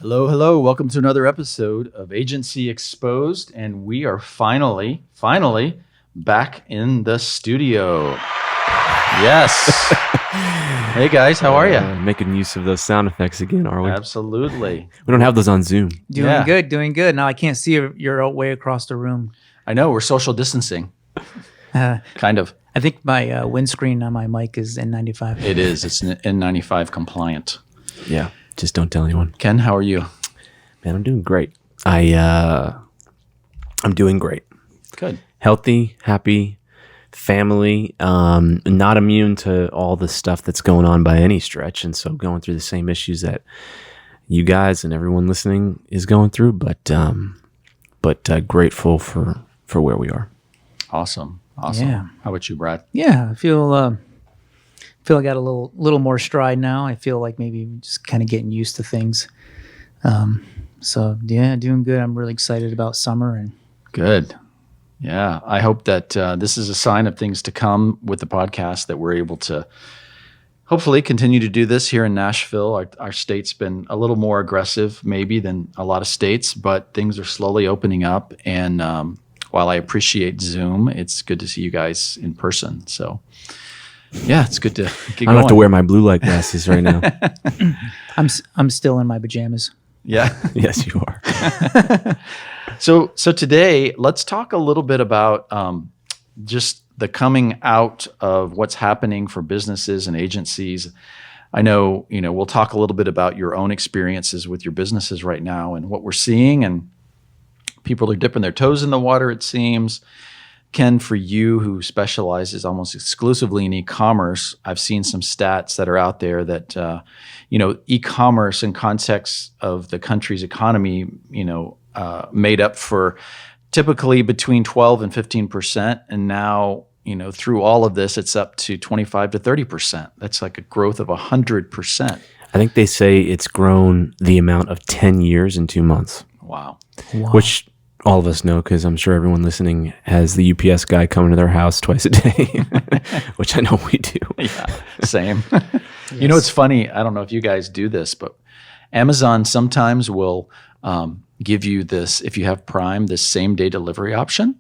Hello, hello. Welcome to another episode of Agency Exposed. And we are finally back in the studio. Yes. Hey guys, how are you? Making use of those sound effects again, are we? Absolutely. We don't have those on Zoom. Doing good. Now I can't see you're way across the room. I know, we're social distancing. Kind of. I think my windscreen on my mic is N95. It is. It's N95 compliant. Yeah, just don't tell anyone. Ken, how are you? Man, I'm doing great. I'm doing great. Good. Healthy, happy, family, not immune to all the stuff that's going on by any stretch. And so going through the same issues that you guys and everyone listening is going through, but grateful for where we are. Awesome. Yeah. How about you, Brad? Yeah, I feel I got a little more stride now. I feel like maybe just kind of getting used to things. So yeah, doing good. I'm really excited about summer and Good. Yeah. I hope that this is a sign of things to come with the podcast, that we're able to hopefully continue to do this here in Nashville. Our state's been a little more aggressive maybe than a lot of states, but things are slowly opening up. And while I appreciate Zoom, it's good to see you guys in person. So yeah, it's good to get going. I don't have to wear my blue light glasses right now. I'm still in my pajamas. Yeah. Yes, you are. So today, let's talk a little bit about just the coming out of what's happening for businesses and agencies. I know, we'll talk a little bit about your own experiences with your businesses right now and what we're seeing, and people are dipping their toes in the water, it seems. Ken, for you who specializes almost exclusively in e-commerce, I've seen some stats that are out there that, e-commerce in context of the country's economy, made up for typically between 12 and 15%. And now, through all of this, it's up to 25 to 30%. That's like a growth of 100%. I think they say it's grown the amount of 10 years in 2 months. Wow. Which all of us know, because I'm sure everyone listening has the UPS guy coming to their house twice a day, which I know we do. Yeah, same. Yes. It's funny. I don't know if you guys do this, but Amazon sometimes will give you this, if you have Prime, this same day delivery option.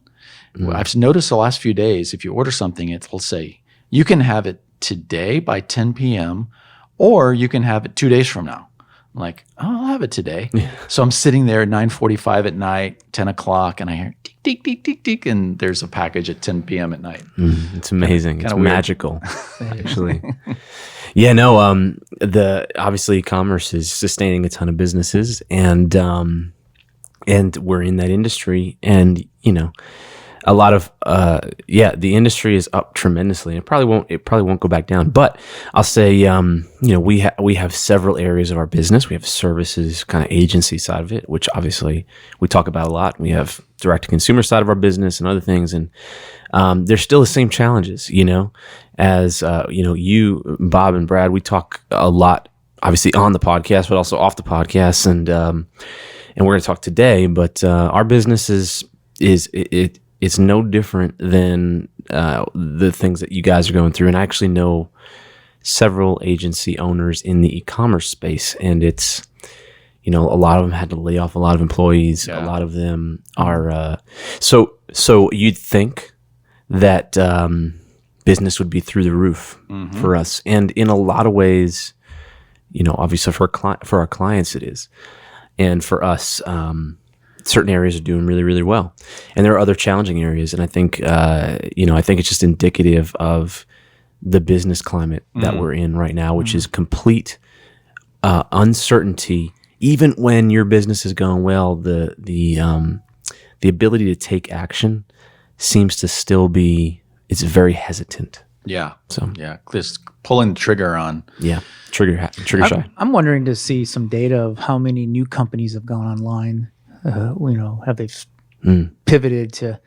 Mm. I've noticed the last few days, if you order something, it'll say, you can have it today by 10 p.m. or you can have it 2 days from now. I'm like, I'll have it today. Yeah. So I'm sitting there at 9:45 at night, 10 o'clock, and I hear tick, tick, tick, tick, tick, and there's a package at 10 p.m. at night. It's amazing. It's weird. Magical, actually. Yeah, no, obviously e-commerce is sustaining a ton of businesses, and we're in that industry, and a lot of the industry is up tremendously. It probably won't go back down. But I'll say we have several areas of our business. We have services, kind of agency side of it, which obviously we talk about a lot. We have direct to consumer side of our business and other things, and there's still the same challenges. As you, Bob, and Brad, we talk a lot, obviously on the podcast, but also off the podcast, and we're going to talk today. But our business it's no different than the things that you guys are going through. And I actually know several agency owners in the e-commerce space, and it's, a lot of them had to lay off a lot of employees. Yeah. A lot of them are, so you'd think that business would be through the roof for us. And in a lot of ways, obviously for our clients it is. And for us, certain areas are doing really, really well, and there are other challenging areas. And I think, I think it's just indicative of the business climate that we're in right now, which is complete uncertainty. Even when your business is going well, the ability to take action seems to still be. It's very hesitant. Yeah. So just pulling the trigger on. Yeah. Trigger shy. I'm wondering to see some data of how many new companies have gone online. Have they pivoted to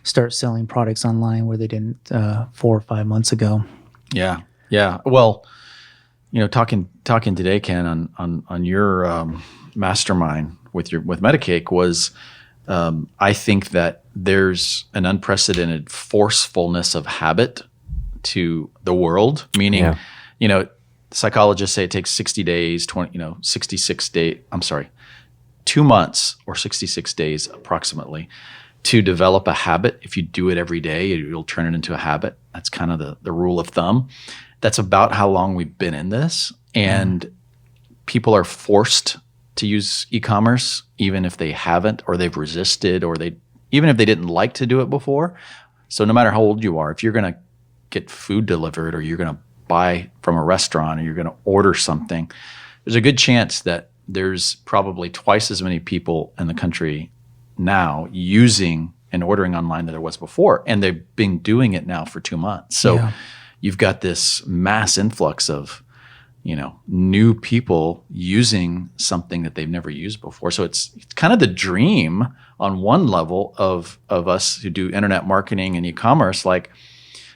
start selling products online where they didn't 4 or 5 months ago? Yeah. Well, talking today, Ken, on your mastermind with Medicake was, I think that there's an unprecedented forcefulness of habit to the world, meaning, psychologists say it takes 60 days, 66 days. I'm sorry, 2 months or 66 days approximately to develop a habit. If you do it every day, you'll turn it into a habit. That's kind of the rule of thumb. That's about how long we've been in this. And people are forced to use e-commerce, even if they haven't, or they've resisted, or even if they didn't like to do it before. So no matter how old you are, if you're going to get food delivered, or you're going to buy from a restaurant, or you're going to order something, there's a good chance that there's probably twice as many people in the country now using and ordering online than there was before. And they've been doing it now for 2 months. So you've got this mass influx of, new people using something that they've never used before. So it's kind of the dream on one level of us who do internet marketing and e-commerce. Like,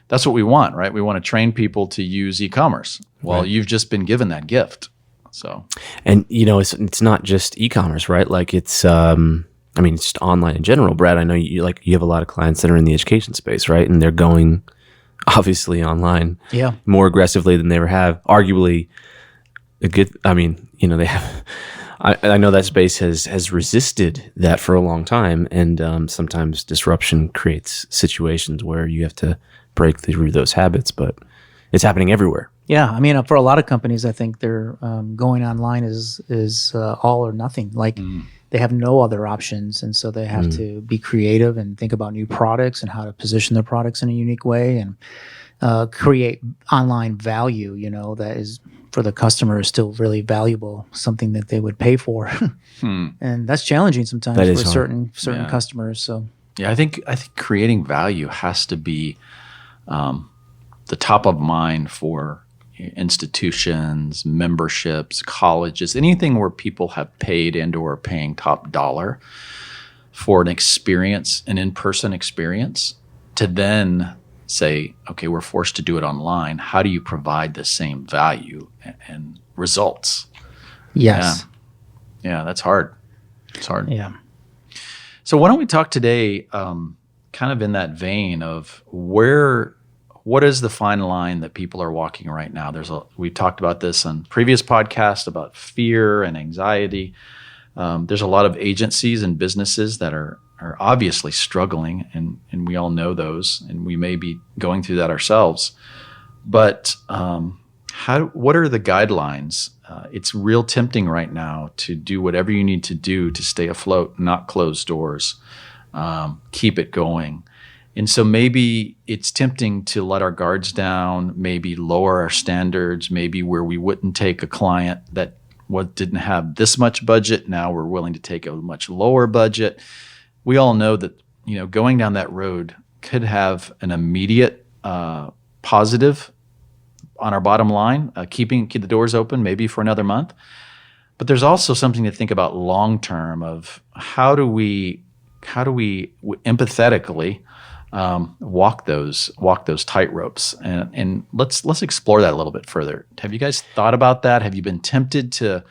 that's what we want, right? We want to train people to use e-commerce. Well, right. You've just been given that gift. So, and it's not just e-commerce, right? Like it's it's just online in general. Brad, I know you have a lot of clients that are in the education space, right? And they're going obviously online more aggressively than they ever have. Arguably they have, I know that space has resisted that for a long time. And sometimes disruption creates situations where you have to break through those habits, but it's happening everywhere. Yeah, for a lot of companies, I think they're going online is all or nothing. Like they have no other options, and so they have to be creative and think about new products and how to position their products in a unique way and create online value. That is for the customer is still really valuable, something that they would pay for, and that's challenging sometimes for certain customers. So yeah, I think creating value has to be the top of mind for institutions, memberships, colleges, anything where people have paid and or are paying top dollar for an experience, an in-person experience, to then say, okay, we're forced to do it online. How do you provide the same value and results? Yes. Yeah, that's hard. It's hard. Yeah. So why don't we talk today kind of in that vein of what is the fine line that people are walking right now? We've talked about this on previous podcasts about fear and anxiety. There's a lot of agencies and businesses that are obviously struggling, and we all know those, and we may be going through that ourselves. But what are the guidelines? It's real tempting right now to do whatever you need to do to stay afloat, not close doors, keep it going. And so maybe it's tempting to let our guards down, maybe lower our standards, maybe where we wouldn't take a client that didn't have this much budget. Now we're willing to take a much lower budget. We all know that going down that road could have an immediate positive on our bottom line, keep the doors open maybe for another month. But there's also something to think about long term of how do we empathetically walk those tight ropes, and let's explore that a little bit further. Have you guys thought about that? Have you been tempted to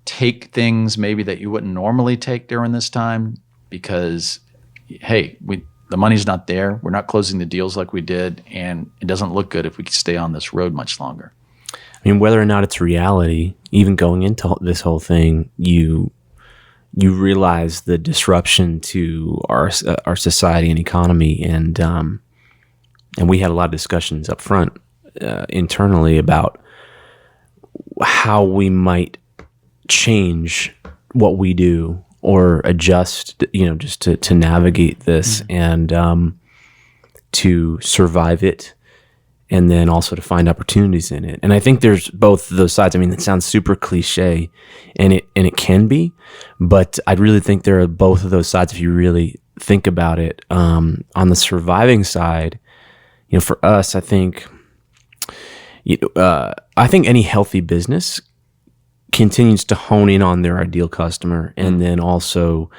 take things maybe that you wouldn't normally take during this time because, hey, the money's not there, we're not closing the deals like we did, and it doesn't look good if we stay on this road much longer? Whether or not it's reality, even going into this whole thing, you realize the disruption to our society and economy, and we had a lot of discussions up front internally about how we might change what we do or adjust, just to navigate this and to survive it, and then also to find opportunities in it. And I think there's both those sides. It sounds super cliche, and it can be, but I really think there are both of those sides if you really think about it. On the surviving side, for us, I think any healthy business continues to hone in on their ideal customer, and then also,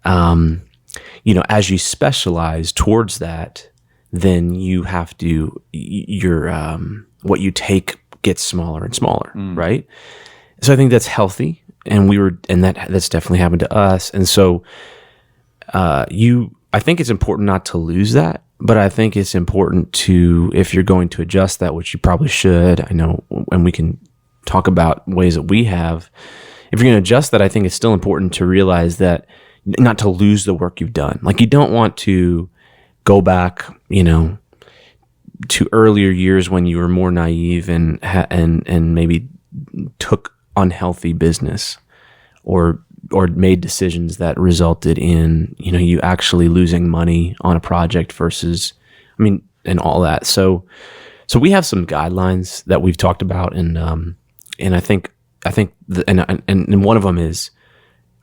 as you specialize towards that, then you have to, what you take gets smaller and smaller, right? So I think that's healthy, and that's definitely happened to us. And so, I think it's important not to lose that, But I think it's important to, if you're going to adjust that, which you probably should, I know, and we can talk about ways that we have. If you're going to adjust that, I think it's still important to realize that not to lose the work you've done. Like, you don't want to go back, to earlier years when you were more naive and maybe took unhealthy business or made decisions that resulted in, you actually losing money on a project versus, and all that. So we have some guidelines that we've talked about, and I think and one of them is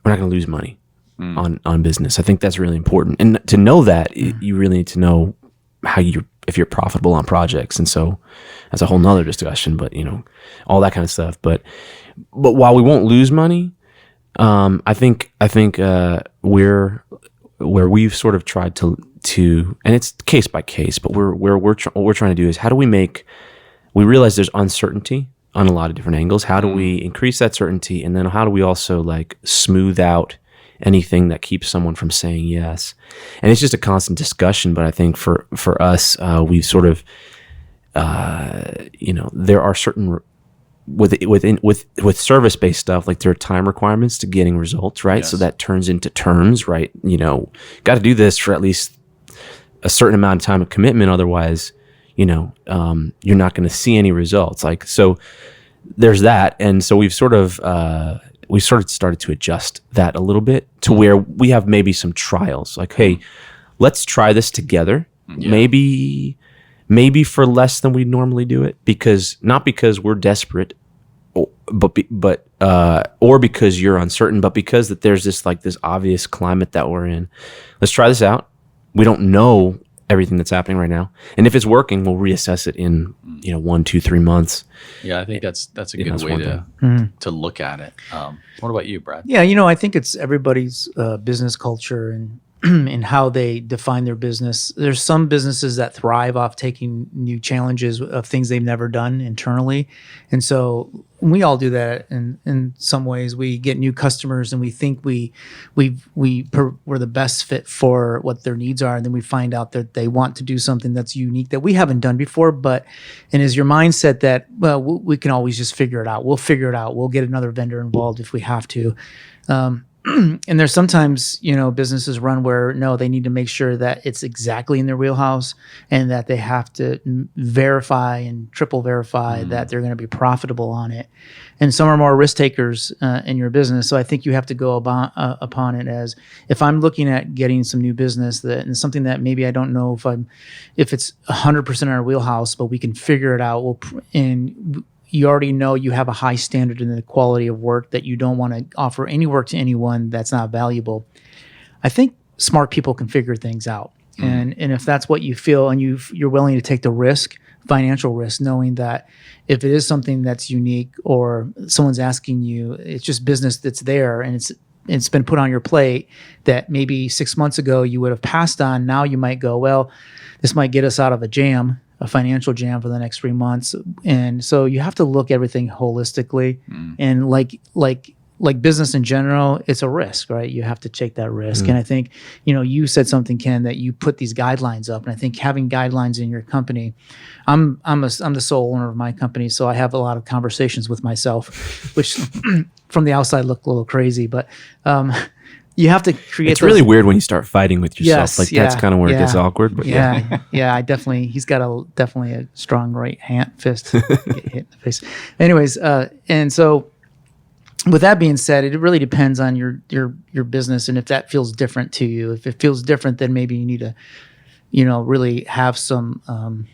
we're not going to lose money on business. I think that's really important. And to know that, you really need to know if you're profitable on projects. And so that's a whole nother discussion, but all that kind of stuff. But while we won't lose money, I think where we've sort of tried to, and it's case by case, but what we're trying to do is, how do we realize there's uncertainty on a lot of different angles. How do we increase that certainty? And then how do we also smooth out anything that keeps someone from saying yes? And it's just a constant discussion. But I think for us, we've sort of, there are certain with service-based stuff, there are time requirements to getting results, right? Yes. So that turns into terms, right? Got to do this for at least a certain amount of time of commitment. Otherwise, you're not going to see any results. So there's that. And so we've sort of started to adjust that a little bit to where we have maybe some trials. Hey, let's try this together. Yeah. Maybe for less than we normally do it, not because we're desperate, or because you're uncertain, but because that there's this obvious climate that we're in. Let's try this out. We don't know everything that's happening right now, and if it's working, we'll reassess it in 1, 2, 3 months. Yeah, I think that's a good way to look at it. What about you, Brad? Yeah, I think it's everybody's business culture and and how they define their business. There's some businesses that thrive off taking new challenges of things they've never done internally. And so we all do that in some ways. We get new customers and we think we're the best fit for what their needs are. And then we find out that they want to do something that's unique that we haven't done before. And is your mindset that, well, we can always just figure it out. We'll figure it out. We'll get another vendor involved if we have to. And there's sometimes, businesses run where, no, they need to make sure that it's exactly in their wheelhouse and that they have to verify and triple verify that they're going to be profitable on it. And some are more risk takers in your business. So I think you have to go upon it as, if I'm looking at getting some new business and something that maybe I don't know if it's 100% in our wheelhouse, but we can figure it out. And you already know you have a high standard in the quality of work, that you don't want to offer any work to anyone that's not valuable. I think smart people can figure things out. And if that's what you feel and you're willing to take the risk, financial risk, knowing that if it is something that's unique or someone's asking you, it's just business that's there and it's been put on your plate that maybe 6 months ago you would have passed on. Now you might go, well, this might get us out of a financial jam for the next 3 months. And so you have to look at everything holistically. And like business in general, it's a risk, right? You have to take that risk. And I think, you said something, Ken, that you put these guidelines up. And I think having guidelines in your company, I'm the sole owner of my company, so I have a lot of conversations with myself, which from the outside look a little crazy, but you have to create. It's really weird when you start fighting with yourself. Yes, that's kind of where it gets awkward. But I definitely. He's got definitely a strong right hand fist to get hit in the face. Anyways, and so with that being said, it really depends on your business and if that feels different to you. If it feels different, then maybe you need to, really have some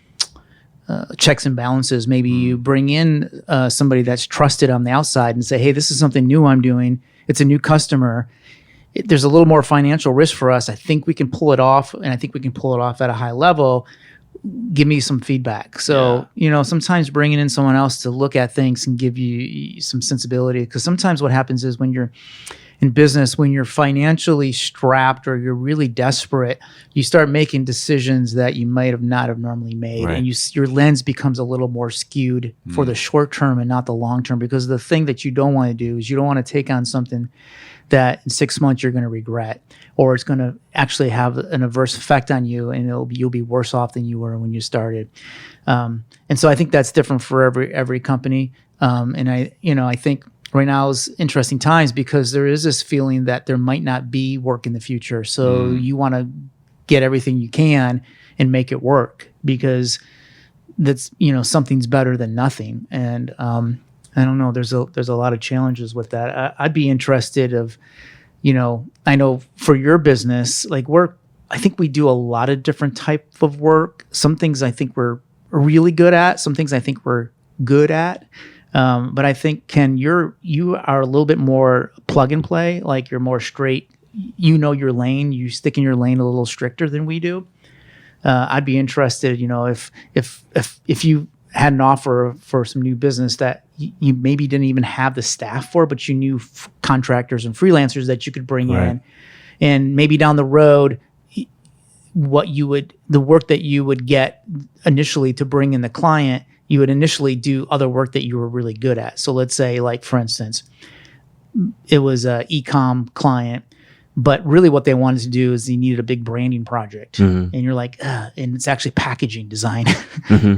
checks and balances. Maybe you bring in somebody that's trusted on the outside and say, hey, this is something new I'm doing. It's a new customer. There's a little more financial risk for us. I think we can pull it off, and I think we can pull it off at a high level. Give me some feedback. So, sometimes bringing in someone else to look at things and give you some sensibility, because sometimes what happens is when you're in business, when you're financially strapped or you're really desperate, you start making decisions that you might have not have normally made, Right. and your lens becomes a little more skewed for the short term and not the long term. Because the thing that you don't want to do is you don't want to take on something that in 6 months you're going to regret, or it's going to actually have an adverse effect on you, and you'll be worse off than you were when you started. And so I think that's different for every company. And I think right now is interesting times because there is this feeling that there might not be work in the future. So you want to get everything you can and make it work, because that's, something's better than nothing. And I don't know, there's a lot of challenges with that. I'd be interested of, I know for your business, like I think we do a lot of different type of work. Some things I think we're really good at, some things I think we're good at. But I think, Ken, you are a little bit more plug and play. Like, you're more straight. You know your lane. You stick in your lane a little stricter than we do. I'd be interested, if you had an offer for some new business that you maybe didn't even have the staff for, but you knew contractors and freelancers that you could bring in, and maybe down the road, the work that you would get initially to bring in the client, you would initially do other work that you were really good at. So let's say, like, for instance, it was a e-com client, but really what they wanted to do is they needed a big branding project. And you're like, and it's actually packaging design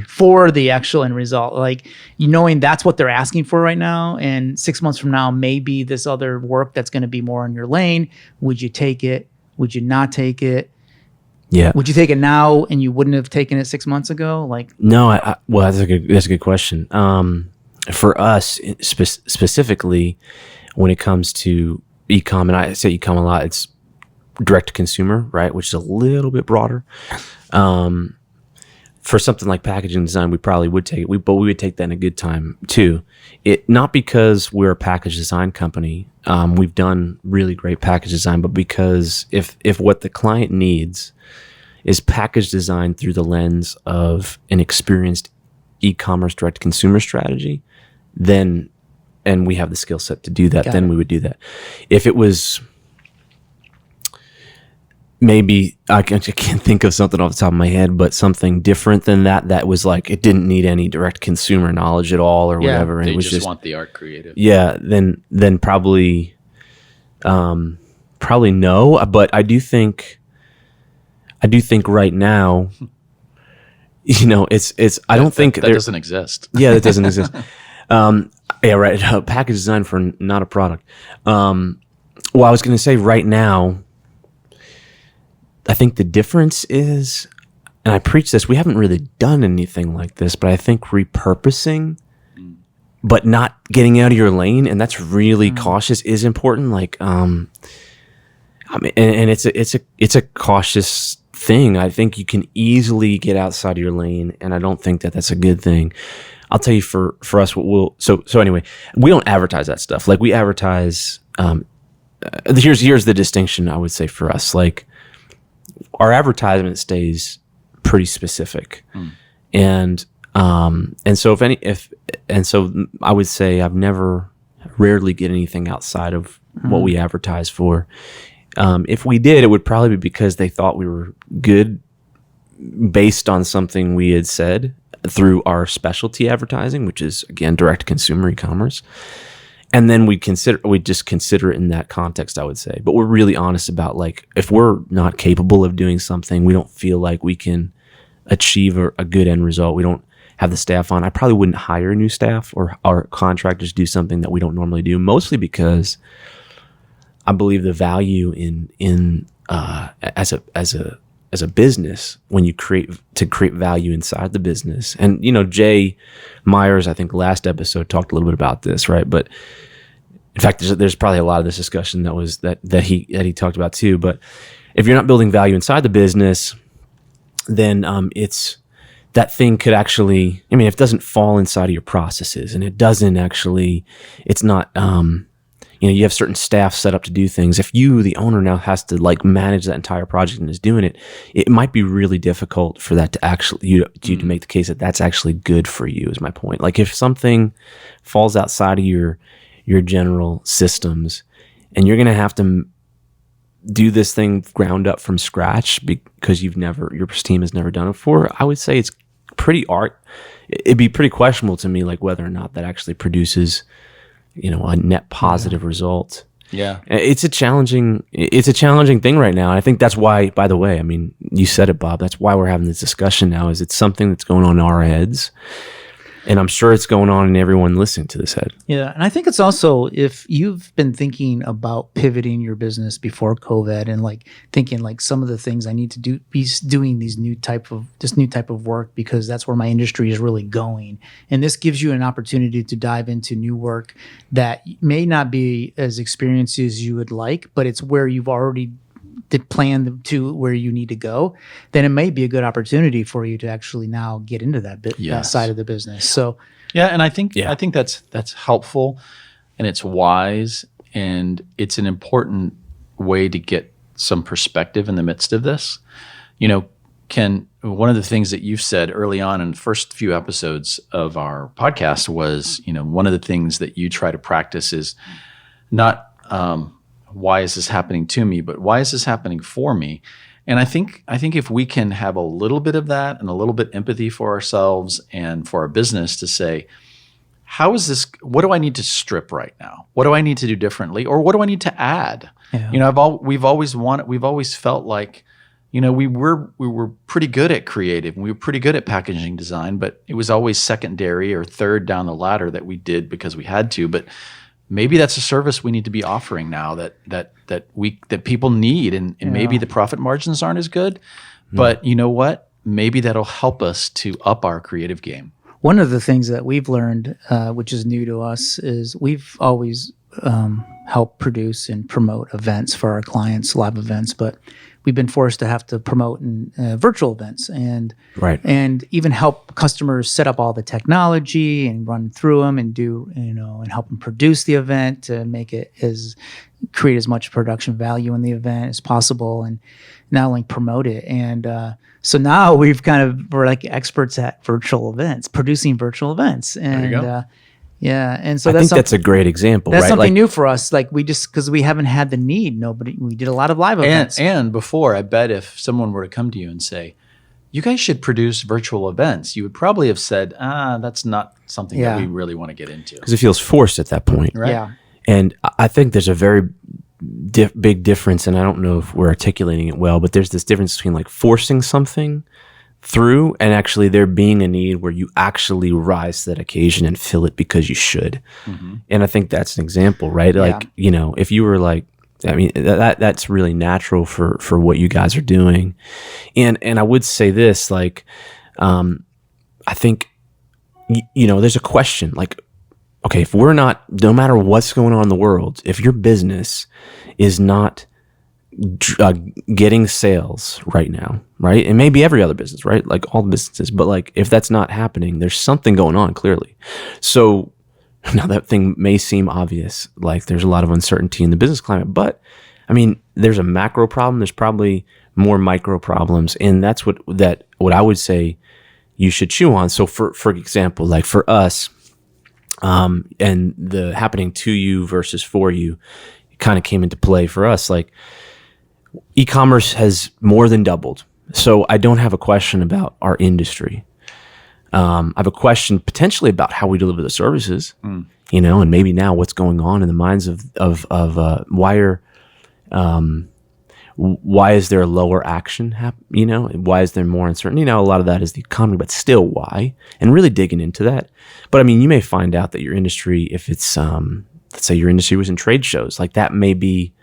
for the actual end result. Like, knowing that's what they're asking for right now, and 6 months from now, maybe this other work that's going to be more in your lane. Would you take it? Would you not take it? Yeah. Would you take it now and you wouldn't have taken it 6 months ago? Like, No, well, that's a good question. For us specifically, when it comes to e-com, and I say e-com a lot, it's direct to consumer, right? Which is a little bit broader. For something like packaging design, we probably would take it, but we would take that in a good time too. Not because we're a package design company. We've done really great package design, but because if what the client needs is package design through the lens of an experienced e-commerce direct consumer strategy, then, and we have the skill set to do that, then we would do that. If it was, maybe I can't think of something off the top of my head, but something different than that was like, it didn't need any direct consumer knowledge at all or whatever. And They it was just want the art creative. Yeah, then probably no. But I do think right now, it's I don't think that doesn't exist. Yeah, that doesn't exist. Yeah, right. Package design for not a product. Well, I was going to say right now, I think the difference is, and I preach this, we haven't really done anything like this, but I think repurposing, but not getting out of your lane, and that's really cautious, is important. Like, I mean, and it's a cautious thing. I think you can easily get outside of your lane, and I don't think that that's a good thing. I'll tell you for us what we'll so anyway, we don't advertise that stuff. Like, we advertise. Here's the distinction I would say for us. Like, our advertisement stays pretty specific, and so so I would say rarely get anything outside of what we advertise for. If we did, it would probably be because they thought we were good based on something we had said through our specialty advertising, which is, again, direct consumer e-commerce. And then we'd just consider it in that context, I would say. But we're really honest about, like, if we're not capable of doing something, we don't feel like we can achieve a good end result, we don't have the staff on, I probably wouldn't hire new staff or our contractors do something that we don't normally do, mostly because I believe the value in as a business, when you create value inside the business. And, Jay Myers, I think last episode talked a little bit about this, right? But in fact, there's probably a lot of this discussion that he talked about too. But if you're not building value inside the business, then it's that thing could actually, I mean, if it doesn't fall inside of your processes, and it doesn't actually, it's not, you have certain staff set up to do things. If you, the owner, now has to like manage that entire project and is doing it, it might be really difficult for that to actually, you to make the case that that's actually good for you, is my point. Like, if something falls outside of your general systems, and you're going to have to do this thing ground up from scratch because your team has never done it before, I would say it's pretty it'd be pretty questionable to me, like whether or not that actually produces, a net positive result. Yeah. It's a challenging thing right now. I think that's why, by the way, I mean, you said it, Bob, that's why we're having this discussion now, is it's something that's going on in our heads. And I'm sure it's going on in everyone listening to this head. Yeah. And I think it's also, if you've been thinking about pivoting your business before COVID and like thinking like some of the things I need to be doing this new type of work because that's where my industry is really going. And this gives you an opportunity to dive into new work that may not be as experienced as you would like, but it's where you've already plan to where you need to go, then it may be a good opportunity for you to actually now get into that that side of the business. So yeah, and I think that's helpful, and it's wise, and it's an important way to get some perspective in the midst of this. Ken, one of the things that you've said early on in the first few episodes of our podcast was, one of the things that you try to practice is not why is this happening to me, but why is this happening for me? And I think if we can have a little bit of that and a little bit empathy for ourselves and for our business to say, how is this? What do I need to strip right now? What do I need to do differently, or what do I need to add? Yeah. We've always felt like, we were pretty good at creative and we were pretty good at packaging design, but it was always secondary or third down the ladder that we did because we had to. But maybe that's a service we need to be offering now that people need, and maybe the profit margins aren't as good, but you know what? Maybe that'll help us to up our creative game. One of the things that we've learned, which is new to us, is we've always helped produce and promote events for our clients, live events, but we've been forced to have to promote in virtual events and even help customers set up all the technology and run through them and do, and help them produce the event to make it create as much production value in the event as possible, and not only promote it. And so now we're like experts at virtual events, producing virtual events. And there you go. And so I think that's a great example. That's right? something new for us. Like because we haven't had the need. We did a lot of live events. And before, I bet if someone were to come to you and say, you guys should produce virtual events, you would probably have said, that's not something that we really want to get into. Because it feels forced at that point. Right? Yeah. And I think there's a very big difference, and I don't know if we're articulating it well, but there's this difference between like forcing something through and actually there being a need where you actually rise to that occasion and fill it because you should. Mm-hmm. And I think that's an example, right? Like, if you were like, I mean, that's really natural for what you guys are doing. And I would say this, like, I think, there's a question like, okay, if we're not, no matter what's going on in the world, if your business is not getting sales right now, right? And maybe every other business, right? Like all the businesses, but like if that's not happening, there's something going on clearly. So now that thing may seem obvious, like there's a lot of uncertainty in the business climate, but I mean, there's a macro problem. There's probably more micro problems, and that's what I would say you should chew on. So for example, like for us, and the happening to you versus for you kind of came into play for us. Like e-commerce has more than doubled. So I don't have a question about our industry. I have a question potentially about how we deliver the services, and maybe now what's going on in the minds of why is there a lower action? Why is there more uncertainty? A lot of that is the economy, but still why? And really digging into that. But I mean, you may find out that your industry, if it's, let's say your industry was in trade shows, like that may be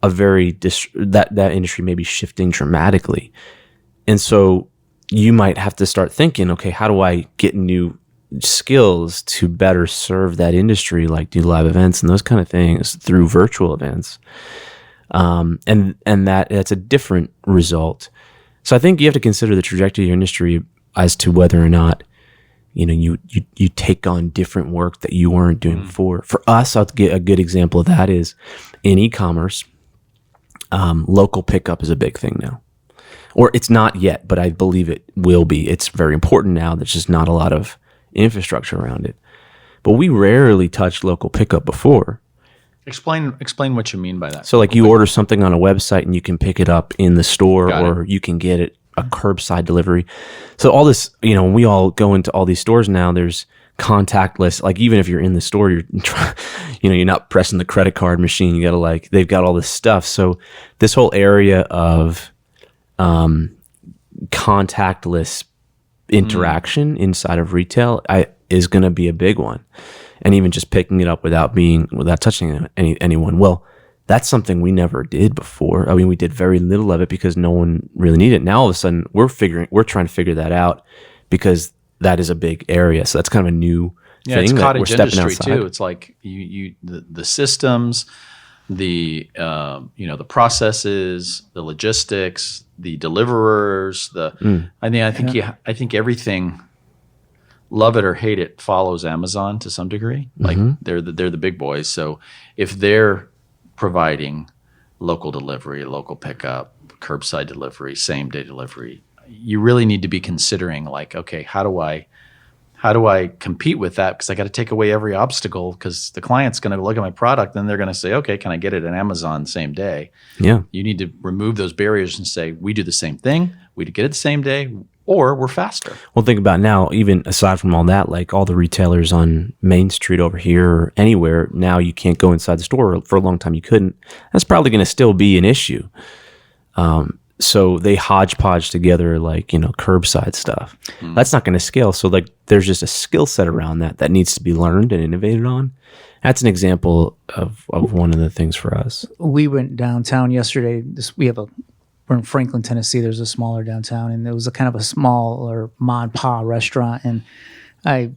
a very, that industry may be shifting dramatically. And so you might have to start thinking, okay, how do I get new skills to better serve that industry, like do live events and those kind of things through virtual events? And that's a different result. So I think you have to consider the trajectory of your industry as to whether or not, you take on different work that you weren't doing before. For us, I'll get a good example of that is in e-commerce, local pickup is a big thing now. Or it's not yet, but I believe it will be. It's very important now. There's just not a lot of infrastructure around it. But we rarely touched local pickup before. Explain what you mean by that. So like you order something on a website and you can pick it up in the store, or you can get it a curbside delivery. So all this, we all go into all these stores now. There's contactless, like even if you're in the store, you're not pressing the credit card machine. You gotta they've got all this stuff. So this whole area of contactless interaction inside of retail is going to be a big one. And even just picking it up without touching anyone. Well, that's something we never did before. I mean, we did very little of it because no one really needed it. Now all of a sudden we're trying to figure that out because that is a big area. So that's kind of a new thing. It's that cottage we're stepping industry outside. too. It's like the systems, the processes, the logistics, the deliverers, I think everything, love it or hate it, follows Amazon to some degree. Like they're the big boys. So if they're providing local delivery, local pickup, curbside delivery, same day delivery, you really need to be considering like, okay, how do I compete with that? Because I got to take away every obstacle, because the client's going to look at my product and they're going to say, okay, can I get it at Amazon same day? Yeah. You need to remove those barriers and say, we do the same thing. We get it the same day, or we're faster. Well, think about now, even aside from all that, like all the retailers on Main Street over here or anywhere, now you can't go inside the store. For a long time you couldn't. That's probably going to still be an issue. So they hodgepodge together curbside stuff. That's not going to scale. So there's just a skill set around that needs to be learned and innovated on. That's an example of one of the things for us. We went downtown yesterday. We're in Franklin, Tennessee. There's a smaller downtown, and it was a kind of a smaller ma and pa restaurant. And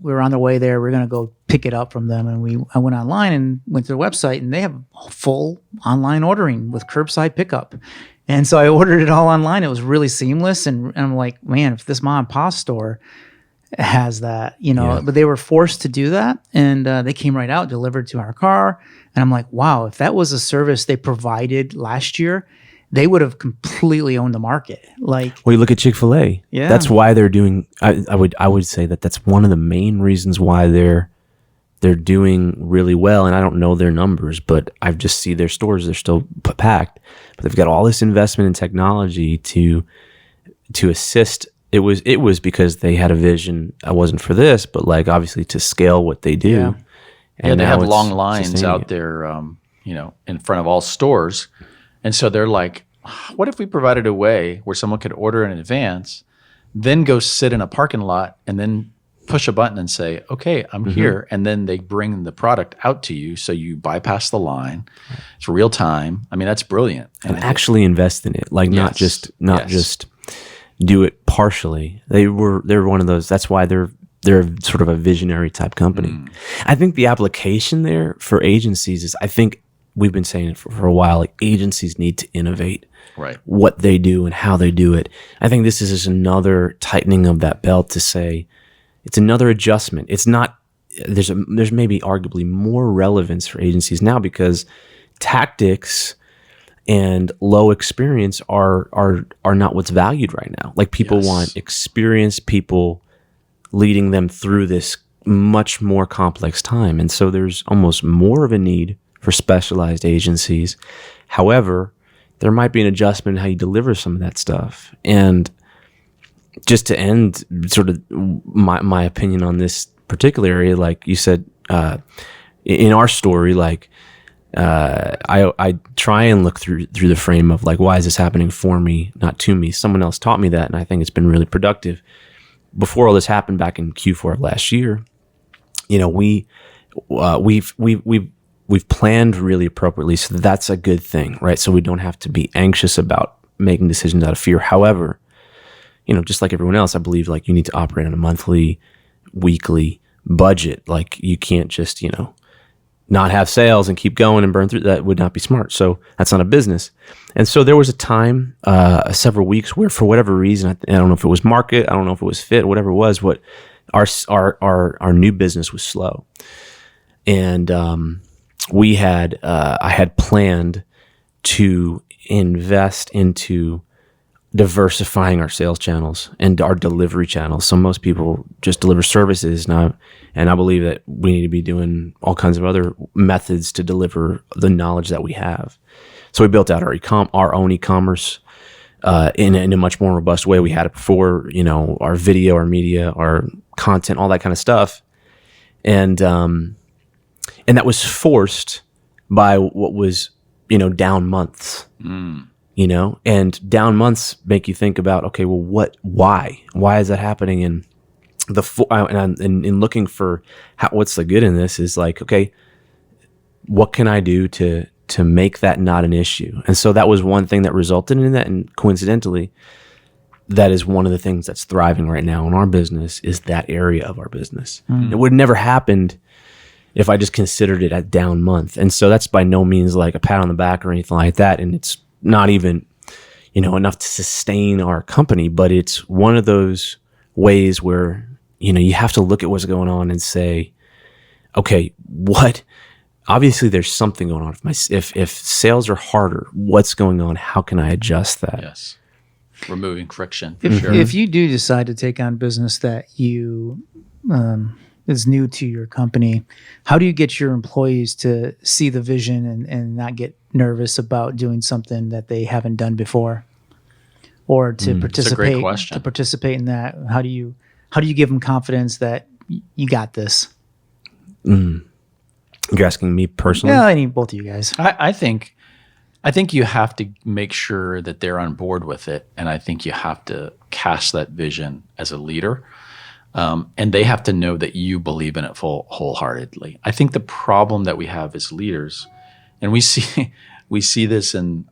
we were on the way there. We are going to go pick it up from them, and I went online and went to their website, and they have full online ordering with curbside pickup. And so I ordered it all online. It was really seamless, and I'm like, man, if this ma and pa store has that, but they were forced to do that, and they came right out, delivered to our car, and I'm like, wow, if that was a service they provided last year, they would have completely owned the market. Well, you look at ChickfilA. Yeah. That's why they're doing. I would say that's one of the main reasons why they're doing really well. And I don't know their numbers, but I just see their stores. They're still packed, but they've got all this investment in technology to assist. It was because they had a vision. I wasn't for this, but obviously to scale what they do. Yeah. And they have long lines out there, in front of all stores. And so they're like, what if we provided a way where someone could order in advance, then go sit in a parking lot and then push a button and say, okay, I'm here. And then they bring the product out to you. So you bypass the line. It's real time. I mean, that's brilliant. And actually invest in it. Not just do it partially. They're one of those. That's why they're sort of a visionary type company. I think the application there for agencies is, I think, we've been saying it for a while, agencies need to innovate what they do and how they do it. I think this is just another tightening of that belt to say it's another adjustment. It's not, there's maybe arguably more relevance for agencies now because tactics and low experience are not what's valued right now. People want experienced people leading them through this much more complex time. And so there's almost more of a need for specialized agencies. However, there might be an adjustment in how you deliver some of that stuff. And just to end sort of my opinion on this particular area, like you said, in our story, I try and look through the frame of why is this happening for me, not to me? Someone else taught me that, and I think it's been really productive. Before all this happened back in Q4 of last year, we've planned really appropriately, so that's a good thing, right? So we don't have to be anxious about making decisions out of fear. However, just like everyone else, I believe you need to operate on a monthly, weekly budget. You can't just, not have sales and keep going and burn through. That would not be smart. So that's not a business. And so there was a time, several weeks where for whatever reason, I don't know if it was market, I don't know if it was fit, whatever it was, our new business was slow. And, I had planned to invest into diversifying our sales channels and our delivery channels. So most people just deliver services now, and I believe that we need to be doing all kinds of other methods to deliver the knowledge that we have. So we built out our own e-commerce in a much more robust way. We had it before, our video, our media, our content, all that kind of stuff, and that was forced by what was down months. And down months make you think about, okay, well, why is that happening? And in looking for what's the good in this is like, okay, what can I do to make that not an issue? And so that was one thing that resulted in that. And coincidentally, that is one of the things that's thriving right now in our business is that area of our business. It would have never happened if I just considered it a down month. And so that's by no means like a pat on the back or anything like that. And it's not even, enough to sustain our company, but it's one of those ways where, you have to look at what's going on and say, okay, obviously there's something going on. If sales are harder, what's going on? How can I adjust that? Yes. Removing friction. If you do decide to take on business that you, is new to your company, how do you get your employees to see the vision and not get nervous about doing something that they haven't done before, or to participate in that? How do you give them confidence that you got this? You're asking me personally? Yeah, I mean both of you guys. I think you have to make sure that they're on board with it, and I think you have to cast that vision as a leader. And they have to know that you believe in it wholeheartedly. I think the problem that we have as leaders, and we see this in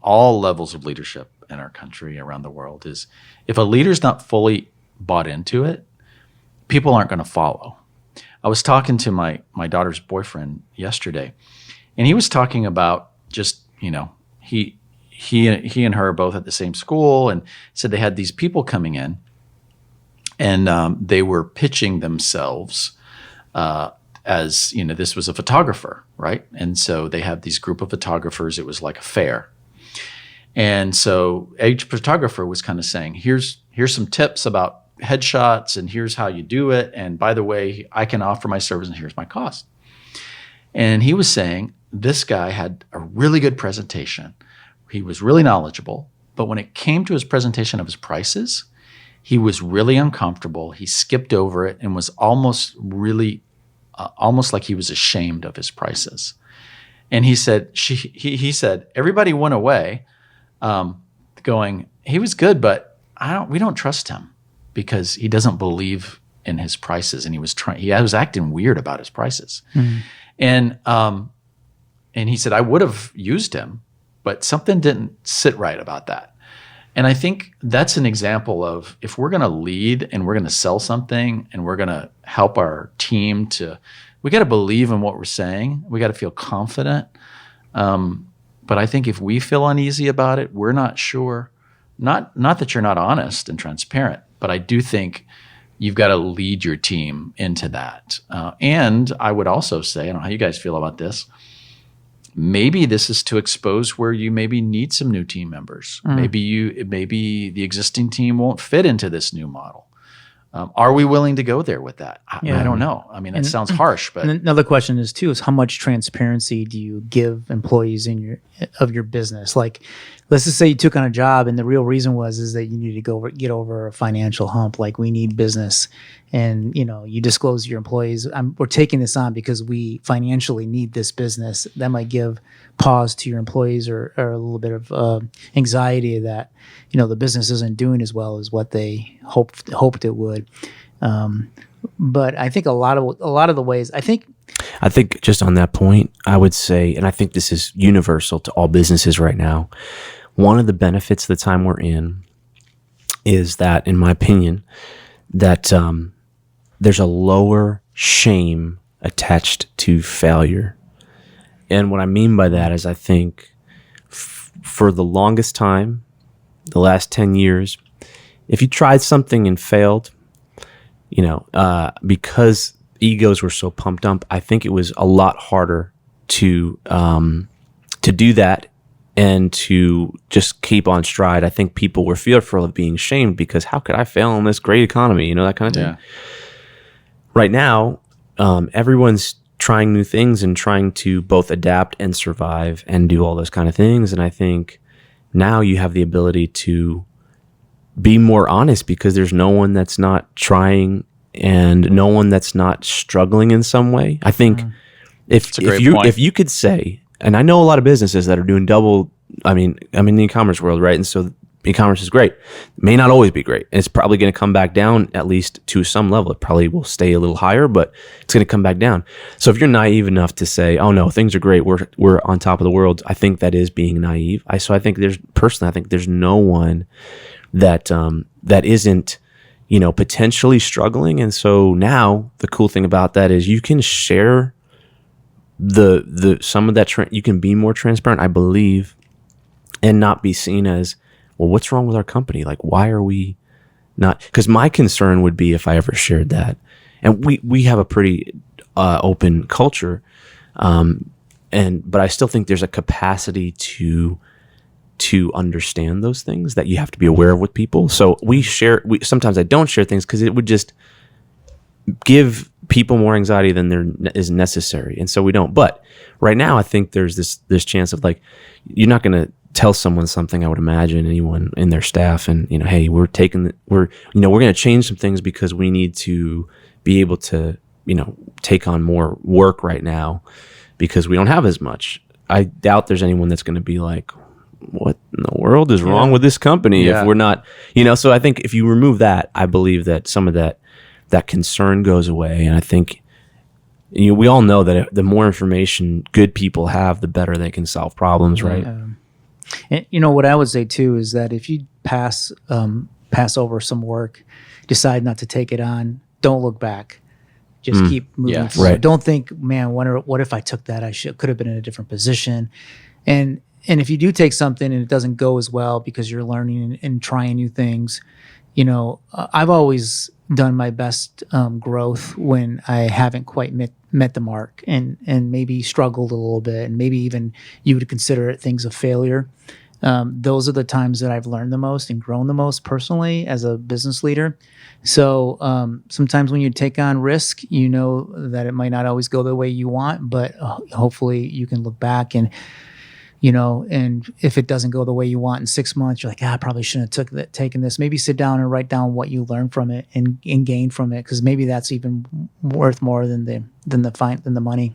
all levels of leadership in our country, around the world, is if a leader's not fully bought into it, people aren't going to follow. I was talking to my daughter's boyfriend yesterday, and he was talking about just, he and her are both at the same school, and said they had these people coming in, and they were pitching themselves as, this was a photographer, right? And so they have these group of photographers. It was like a fair. And so each photographer was kind of saying, here's some tips about headshots, and here's how you do it. And by the way, I can offer my service, and here's my cost. And he was saying this guy had a really good presentation. He was really knowledgeable. But when it came to his presentation of his prices, he was really uncomfortable. He skipped over it and was almost like he was ashamed of his prices. And he said, he said, everybody went away going, he was good, but we don't trust him because he doesn't believe in his prices. And he was acting weird about his prices. And he said, I would have used him, but something didn't sit right about that. And I think that's an example of, if we're going to lead and we're going to sell something and we're going to help our team we got to believe in what we're saying. We got to feel confident. But I think if we feel uneasy about it, we're not sure, not that you're not honest and transparent, but I do think you've got to lead your team into that. And I would also say, I don't know how you guys feel about this, maybe this is to expose where you maybe need some new team members. Maybe the existing team won't fit into this new model. Are we willing to go there with that? I don't know. I mean, that sounds harsh, but another question is how much transparency do you give employees of your business? Like, let's just say you took on a job and the real reason is that you need to get over a financial hump. Like, we need business, and you disclose to your employees, we're taking this on because we financially need this business. That might give pause to your employees or a little bit of anxiety that the business isn't doing as well as what they hoped it would. But I think a lot of the ways, I think just on that point, I would say, and I think this is universal to all businesses right now, one of the benefits of the time we're in is that, in my opinion, that there's a lower shame attached to failure. And what I mean by that is, I think for the longest time, the last 10 years, if you tried something and failed, because egos were so pumped up, I think it was a lot harder to do that and to just keep on stride. I think people were fearful of being shamed because how could I fail in this great economy? You know, that kind of thing. Yeah. Right now, everyone's trying new things and trying to both adapt and survive and do all those kind of things. And I think now you have the ability to be more honest because there's no one that's not trying and no one that's not struggling in some way. I think if you could say, and I know a lot of businesses that are doing double, I'm in the e-commerce world, right? And so e-commerce is great. May not always be great. It's probably going to come back down at least to some level. It probably will stay a little higher, but it's going to come back down. So if you're naive enough to say, "Oh no, things are great. We're on top of the world," I think that is being naive. I think there's no one that that isn't, potentially struggling. And so now the cool thing about that is you can share the some of that. You can be more transparent, I believe, and not be seen as, well, what's wrong with our company? Like, why are we not? Because my concern would be if I ever shared that. And we have a pretty open culture, but I still think there's a capacity to understand those things that you have to be aware of with people. So sometimes I don't share things because it would just give people more anxiety than there is necessary, and so we don't. But right now, I think there's this chance of, like, you're not going to tell someone something, I would imagine, anyone in their staff, and hey, we're going to change some things because we need to be able to take on more work right now because we don't have as much. I doubt there's anyone that's going to be like, what in the world is wrong with this company if we're not, so I think if you remove that, I believe that some of that concern goes away. And I think we all know that the more information good people have, the better they can solve problems, right? And what I would say too is that if you pass over some work, decide not to take it on, don't look back. Just keep moving forward. Right. Don't think, man, what if I took that? Could have been in a different position. And if you do take something and it doesn't go as well because you're learning and trying new things, I've always done my best growth when I haven't quite met the mark and maybe struggled a little bit, and maybe even you would consider it things of failure. Those are the times that I've learned the most and grown the most personally as a business leader. So sometimes when you take on risk, that it might not always go the way you want, but hopefully you can look back and and if it doesn't go the way you want in 6 months, you're like, I probably shouldn't have taken this. Maybe sit down and write down what you learned from it and gain from it, because maybe that's even worth more than the money.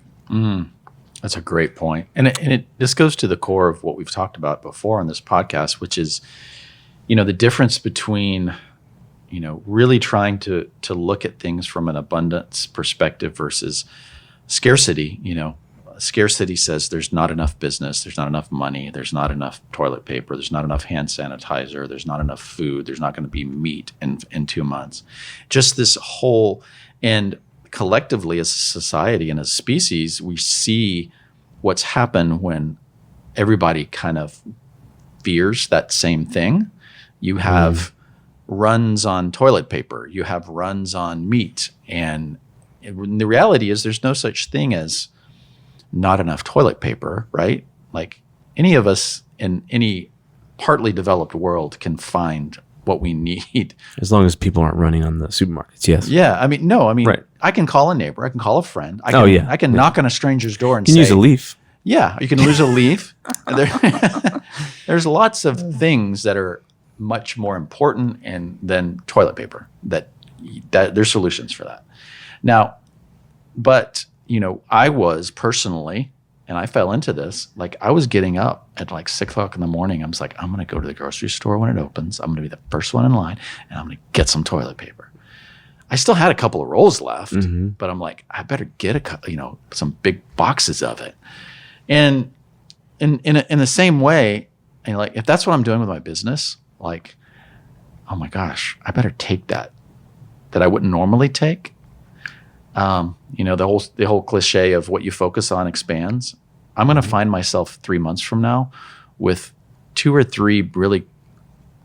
That's a great point. And this goes to the core of what we've talked about before on this podcast, which is, the difference between, really trying to look at things from an abundance perspective versus scarcity. Scarcity says there's not enough business, there's not enough money, there's not enough toilet paper, there's not enough hand sanitizer, there's not enough food, there's not going to be meat in 2 months. Just this whole, and collectively as a society and as a species, we see what's happened when everybody kind of fears that same thing. You have runs on toilet paper, you have runs on meat, and the reality is there's no such thing as not enough toilet paper, right? Like, any of us in any partly developed world can find what we need. As long as people aren't running on the supermarkets, yes. Yeah, right. I can call a neighbor, I can call a friend, I can knock on a stranger's door and you can use a leaf. Yeah, you can lose a leaf. There's lots of things that are much more important than toilet paper that there's solutions for that. Now, but I was personally, and I fell into this, like, I was getting up at like 6 o'clock in the morning. I was like, I'm going to go to the grocery store when it opens. I'm going to be the first one in line, and I'm going to get some toilet paper. I still had a couple of rolls left, but I'm like, I better get some big boxes of it. And in the same way, like, if that's what I'm doing with my business, like, oh my gosh, I better take that I wouldn't normally take. The whole cliche of what you focus on expands. I'm going to find myself 3 months from now with 2 or 3 really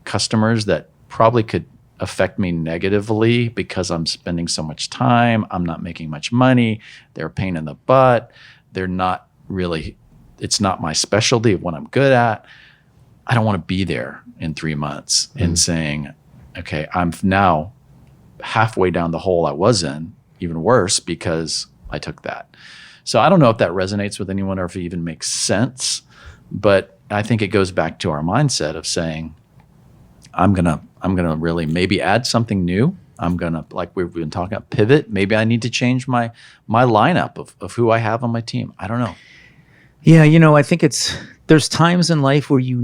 customers that probably could affect me negatively because I'm spending so much time. I'm not making much money. They're a pain in the butt. They're not really it's not my specialty of what I'm good at. I don't want to be there in 3 months and saying, okay, I'm now halfway down the hole I was in, even worse because I took that. So I don't know if that resonates with anyone or if it even makes sense, but I think it goes back to our mindset of saying, I'm gonna really maybe add something new. I'm gonna, like we've been talking about, pivot. Maybe I need to change my lineup of who I have on my team. I don't know. Yeah, I think there's times in life where you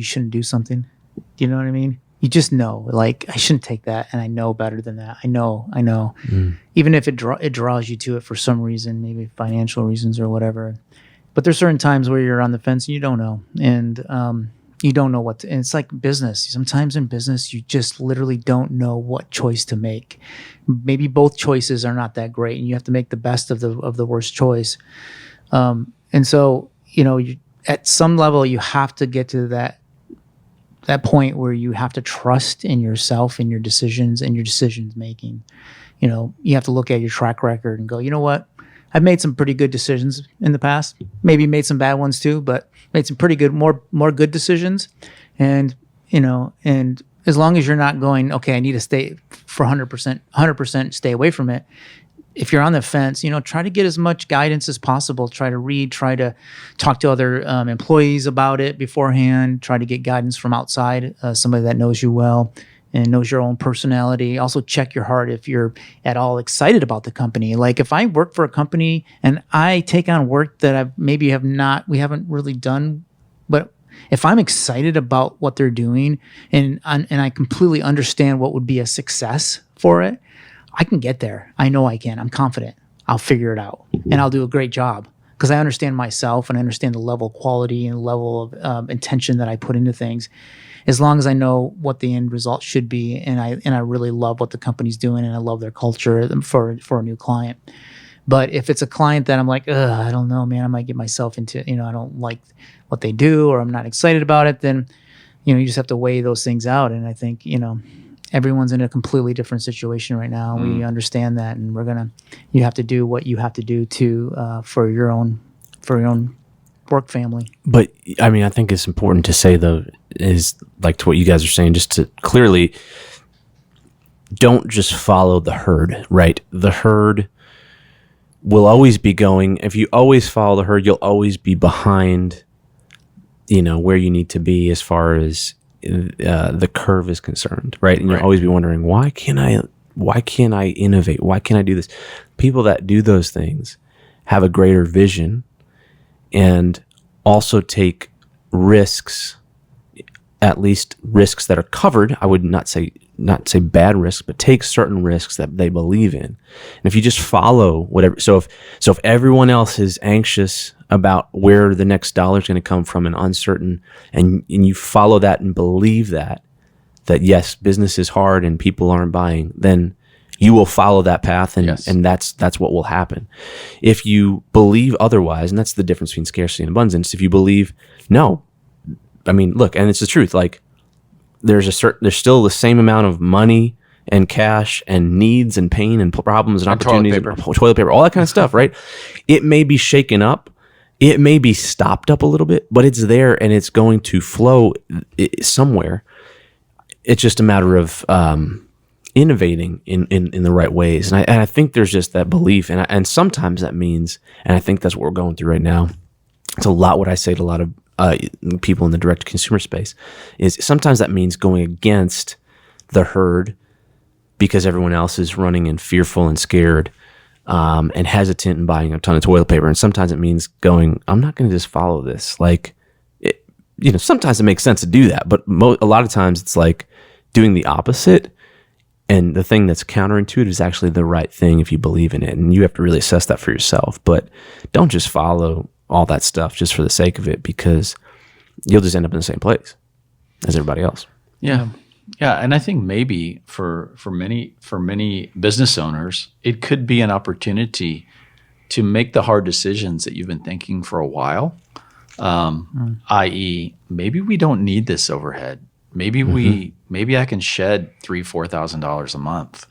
shouldn't do something. Do you know what I mean? You just know, like, I shouldn't take that, and I know better than that. I know. Even if it draws you to it for some reason, maybe financial reasons or whatever. But there's certain times where you're on the fence and you don't know, and you don't know and it's like business. Sometimes in business, you just literally don't know what choice to make. Maybe both choices are not that great, and you have to make the best of the worst choice. And so, at some level, you have to get to that point where you have to trust in yourself and your decisions and your decisions making. You have to look at your track record and go, you know what? I've made some pretty good decisions in the past. Maybe made some bad ones too, but made some pretty good, more good decisions. And, and as long as you're not going, okay, I need to stay for 100% stay away from it. If you're on the fence, try to get as much guidance as possible. Try to read, try to talk to other employees about it beforehand. Try to get guidance from outside, somebody that knows you well and knows your own personality. Also check your heart if you're at all excited about the company. Like if I work for a company and I take on work that we haven't really done, but if I'm excited about what they're doing and I completely understand what would be a success for it, I can get there. I know I can. I'm confident. I'll figure it out and I'll do a great job because I understand myself and I understand the level of quality and level of intention that I put into things. As long as I know what the end result should be, and I really love what the company's doing, and I love their culture for a new client. But if it's a client that I'm like, I don't know, man, I might get myself into, I don't like what they do, or I'm not excited about it, then, you just have to weigh those things out. And I think, everyone's in a completely different situation right now. We understand that, and you have to do what you have to do for your own work family. But I mean, I think it's important to say though, is like to what you guys are saying, just to clearly don't just follow the herd, right? The herd will always be going. If you always follow the herd, you'll always be behind, where you need to be as far as the curve is concerned, right? And you'll always be wondering, why can't I innovate? Why can't I do this? People that do those things have a greater vision and also take risks, at least risks that are covered. I would not say bad risks, but take certain risks that they believe in. And if you just follow whatever, so if everyone else is anxious about where the next dollar is going to come from and uncertain, and you follow that and believe that yes, business is hard and people aren't buying, then you will follow that path, and and that's what will happen. If you believe otherwise, and that's the difference between scarcity and abundance. If you believe, no, I mean, look, and it's the truth. Like there's still the same amount of money and cash and needs and pain and problems and opportunities, toilet paper, all that kind of stuff, right? It may be shaken up, it may be stopped up a little bit, but it's there and it's going to flow somewhere. It's just a matter of innovating in the right ways. And I think there's just that belief. And sometimes that means, and I think that's what we're going through right now. It's a lot what I say to a lot of people in the direct consumer space is sometimes that means going against the herd because everyone else is running and fearful and scared and hesitant and buying a ton of toilet paper. And sometimes it means going, I'm not going to just follow this. Like, sometimes it makes sense to do that. But a lot of times it's like doing the opposite. And the thing that's counterintuitive is actually the right thing if you believe in it. And you have to really assess that for yourself. But don't just follow all that stuff just for the sake of it, because you'll just end up in the same place as everybody else. Yeah. Yeah. And I think maybe for many business owners, it could be an opportunity to make the hard decisions that you've been thinking for a while. I.e., maybe we don't need this overhead. Maybe I can shed $3,000-$4,000 a month.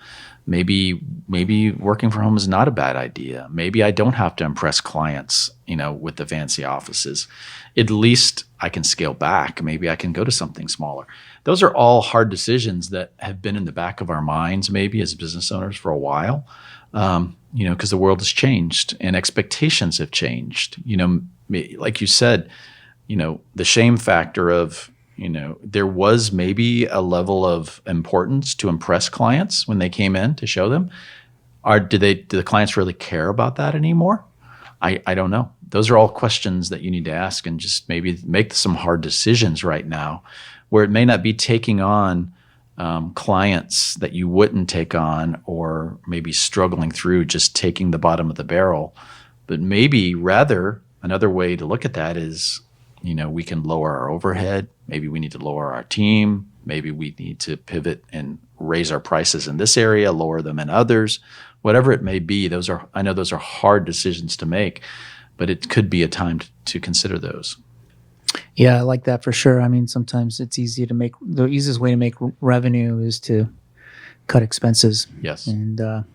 Maybe working from home is not a bad idea. Maybe I don't have to impress clients, with the fancy offices. At least I can scale back. Maybe I can go to something smaller. Those are all hard decisions that have been in the back of our minds, maybe as business owners for a while, because the world has changed and expectations have changed. Like you said, the shame factor of, there was maybe a level of importance to impress clients when they came in to show them. Do the clients really care about that anymore? I don't know. Those are all questions that you need to ask, and just maybe make some hard decisions right now, where it may not be taking on clients that you wouldn't take on, or maybe struggling through just taking the bottom of the barrel. But maybe rather another way to look at that is, we can lower our overhead. Maybe we need to lower our team. Maybe we need to pivot and raise our prices in this area, lower them in others, whatever it may be. I know those are hard decisions to make, but it could be a time to consider those. Yeah, I like that for sure. I mean, sometimes it's the easiest way to make revenue is to cut expenses. Yes. And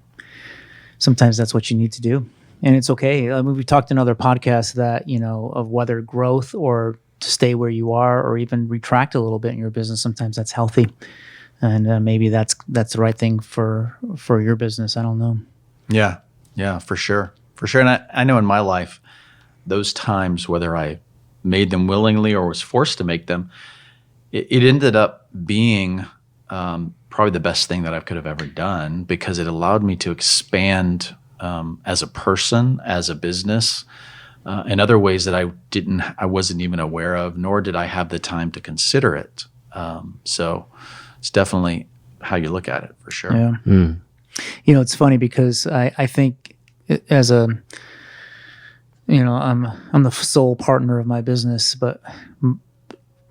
sometimes that's what you need to do. And it's okay. I mean, we talked in other podcasts that, of whether growth or to stay where you are, or even retract a little bit in your business. Sometimes that's healthy. And maybe that's the right thing for your business. I don't know. Yeah, for sure. And I know in my life, those times, whether I made them willingly or was forced to make them, it ended up being probably the best thing that I could have ever done, because it allowed me to expand as a person, as a business, in other ways that I wasn't even aware of, nor did I have the time to consider it. So it's definitely how you look at it, for sure. Yeah. Mm. It's funny because I think as I'm the sole partner of my business, but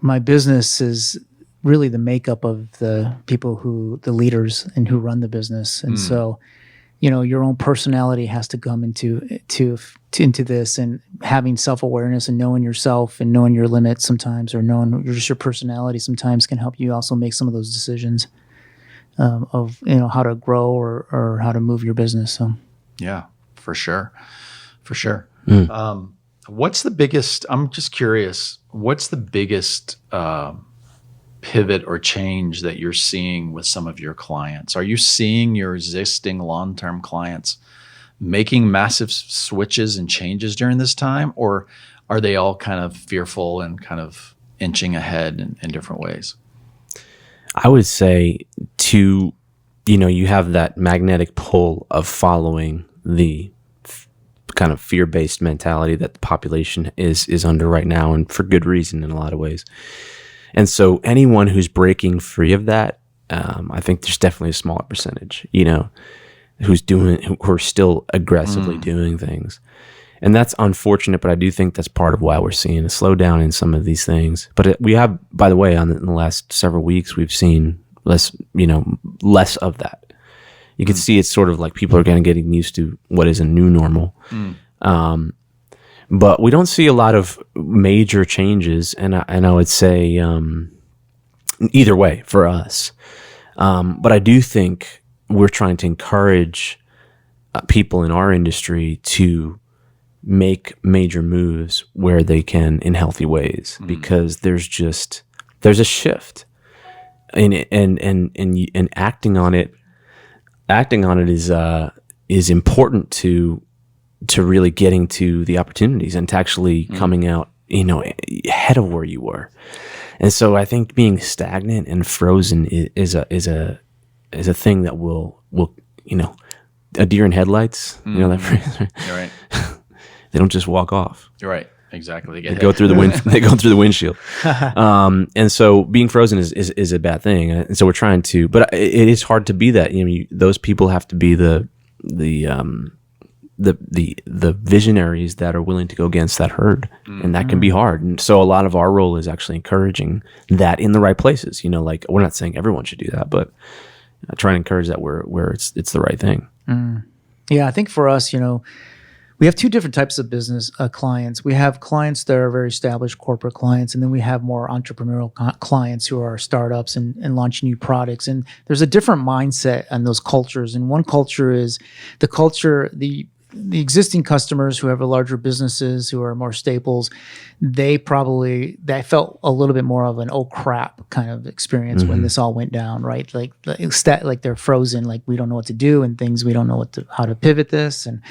my business is really the makeup of the people the leaders and who run the business. And so, your own personality has to come into this, and having self-awareness and knowing yourself and knowing your limits sometimes, or knowing just your personality sometimes, can help you also make some of those decisions of how to grow or how to move your business. So yeah, for sure. What's the biggest, I'm just curious, what's the biggest pivot or change that you're seeing with some of your clients? Are you seeing your existing long-term clients making massive switches and changes during this time, or are they all kind of fearful and kind of inching ahead in different ways? I would say you have that magnetic pull of following the kind of fear-based mentality that the population is under right now, and for good reason in a lot of ways. And so anyone who's breaking free of that, I think there's definitely a smaller percentage, who are still aggressively doing things. And that's unfortunate, but I do think that's part of why we're seeing a slowdown in some of these things. But we have, by the way, in the last several weeks, we've seen less of that. You can see it's sort of like people are kind of getting used to what is a new normal. But we don't see a lot of major changes, and I would say either way for us. But I do think we're trying to encourage people in our industry to make major moves where they can in healthy ways, because there's a shift in it, and acting on it is important to really getting to the opportunities and to actually coming out, ahead of where you were. And so I think being stagnant and frozen is a thing that will a deer in headlights. You know that phrase? You're right. They don't just walk off. You're right. Exactly. They go through the wind. They go through the windshield. And so being frozen is a bad thing. And so we're trying to, but it is hard to be that. Those people have to be the visionaries that are willing to go against that herd, and that can be hard. And so a lot of our role is actually encouraging that in the right places. Like, we're not saying everyone should do that, but trying to encourage that where it's the right thing. Yeah, I think for us, we have two different types of business clients. We have clients that are very established corporate clients, and then we have more entrepreneurial clients who are startups and launching new products. And there's a different mindset on those cultures. And one culture is the culture, the existing customers who have larger businesses, who are more staples, they felt a little bit more of an oh crap kind of experience when this all went down, right? Like they're frozen, like we don't know what to do and things, we don't know how to pivot this. And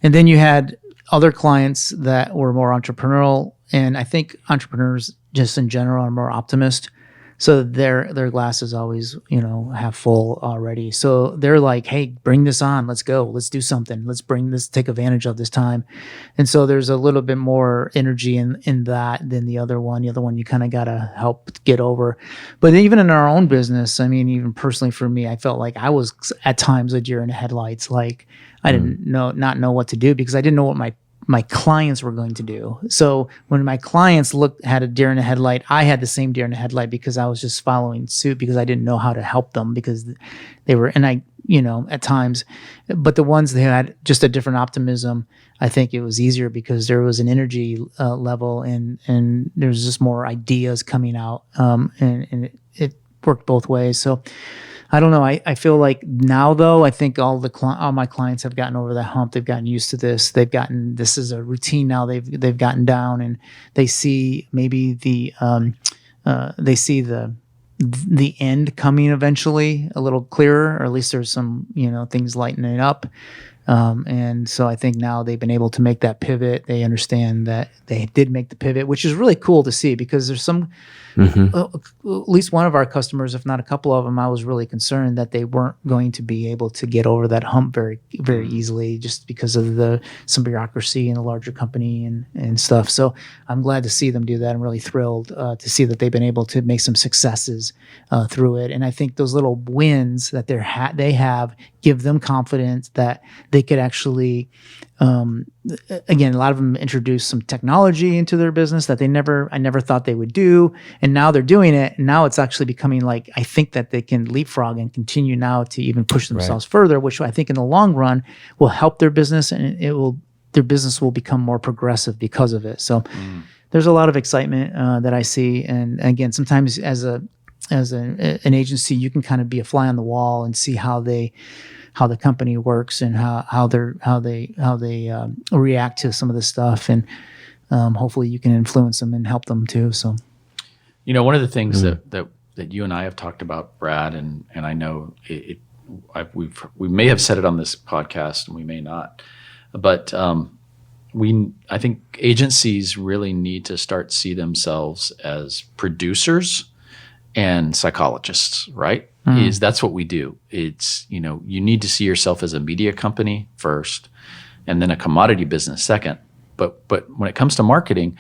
then you had other clients that were more entrepreneurial, and I think entrepreneurs just in general are more optimist. So their glass is always, half full already. So they're like, hey, bring this on. Let's go. Let's do something. Let's take advantage of this time. And so there's a little bit more energy in that than the other one. The other one you kind of got to help get over. But even in our own business, I mean, even personally for me, I felt like I was at times a deer in the headlights. Like I didn't not know what to do because I didn't know what my clients were going to do. So when my clients had a deer in the headlight, I had the same deer in the headlight because I was just following suit because I didn't know how to help them because they were, and I, at times, but the ones that had just a different optimism, I think it was easier because there was an energy level and there's just more ideas coming out. And it worked both ways. So I don't know. I feel like now, though, I think all my clients have gotten over that hump. They've gotten used to this. This is a routine now. They've gotten down, and they see maybe the end coming eventually a little clearer, or at least there's some things lightening up. And so I think now they've been able to make that pivot. They understand that they did make the pivot, which is really cool to see because there's some, at least one of our customers, if not a couple of them, I was really concerned that they weren't going to be able to get over that hump very, very easily just because of some bureaucracy in a larger company and stuff. So I'm glad to see them do that. I'm really thrilled to see that they've been able to make some successes through it. And I think those little wins that they have give them confidence that they could actually, again, a lot of them introduce some technology into their business that I never thought they would do. And now they're doing it. And now it's actually becoming like, I think that they can leapfrog and continue now to even push themselves further, which I think in the long run will help their business and their business will become more progressive because of it. So there's a lot of excitement that I see. And again, sometimes as an agency, you can kind of be a fly on the wall and see how the company works and how they react to some of this stuff, and hopefully you can influence them and help them too. So, one of the things that you and I have talked about, Brad, and I know we may have said it on this podcast and we may not, but I think agencies really need to start see themselves as producers and psychologists, right? That's what we do. It's, you need to see yourself as a media company first and then a commodity business second. But when it comes to marketing,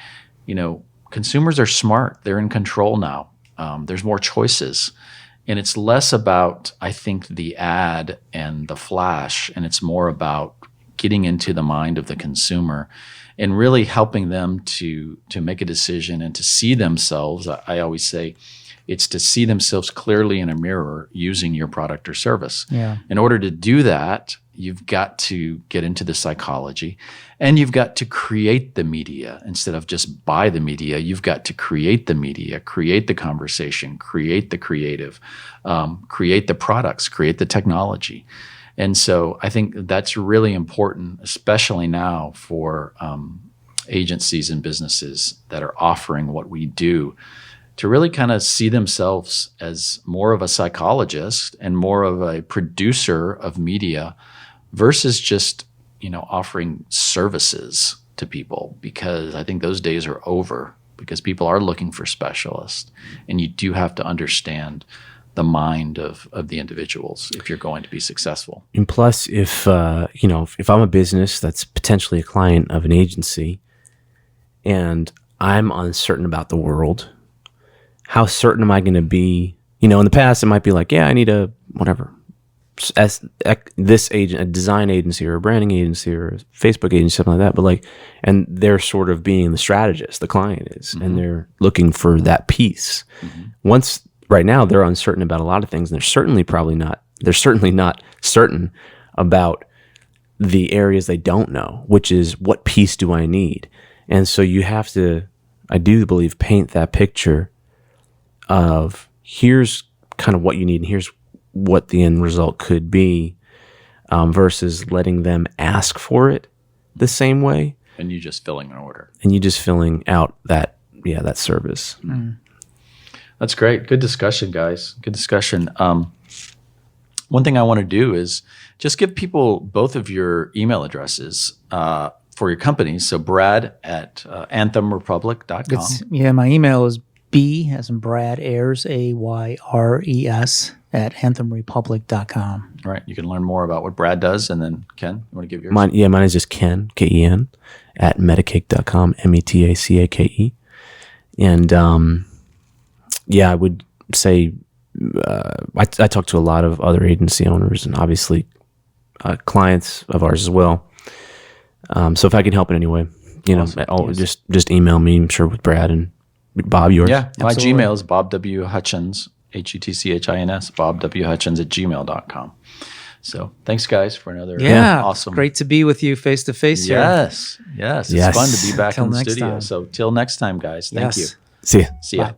consumers are smart. They're in control now. There's more choices. And it's less about, I think, the ad and the flash, and it's more about getting into the mind of the consumer and really helping them to make a decision and to see themselves. I always say, it's to see themselves clearly in a mirror using your product or service. Yeah. In order to do that, you've got to get into the psychology and you've got to create the media instead of just buy the media. You've got to create the media, create the conversation, create the creative, create the products, create the technology. And so I think that's really important, especially now for agencies and businesses that are offering what we do, to really kind of see themselves as more of a psychologist and more of a producer of media versus just, offering services to people, because I think those days are over because people are looking for specialists and you do have to understand the mind of the individuals if you're going to be successful. And plus, if I'm a business that's potentially a client of an agency and I'm uncertain about the world, how certain am I going to be? In the past, it might be like, yeah, I need a design agency or a branding agency or a Facebook agency, something like that. But and they're sort of being the strategist, the client is, and they're looking for that piece. Right now, they're uncertain about a lot of things, and they're certainly not certain about the areas they don't know, which is what piece do I need? And so you have to, I do believe, paint that picture of here's kind of what you need and here's what the end result could be, versus letting them ask for it the same way. And you just filling an order. And you just filling out that service. That's great. Good discussion, guys. Good discussion. One thing I want to do is just give people both of your email addresses for your companies. So Brad at anthemrepublic.com. My email is B as in Brad Ayres, AYRES at anthemrepublic.com. All right. You can learn more about what Brad does. And then Ken, you want to give yours? Mine is just Ken, Ken, at metacake.com, METACAKE. And I would say I talk to a lot of other agency owners and obviously clients of ours as well. So if I can help in any way, Awesome. just email me, I'm sure, with Brad and Bob, yours. Yeah. My Absolutely. Gmail is Bob W. Hutchins, HUTCHINS, BobWHutchins at gmail.com. So thanks, guys, for another awesome. Great to be with you face to face here. Yes. It's fun to be back Till in the next studio. time. So till next time, guys. Thank you. See ya. See ya. Bye.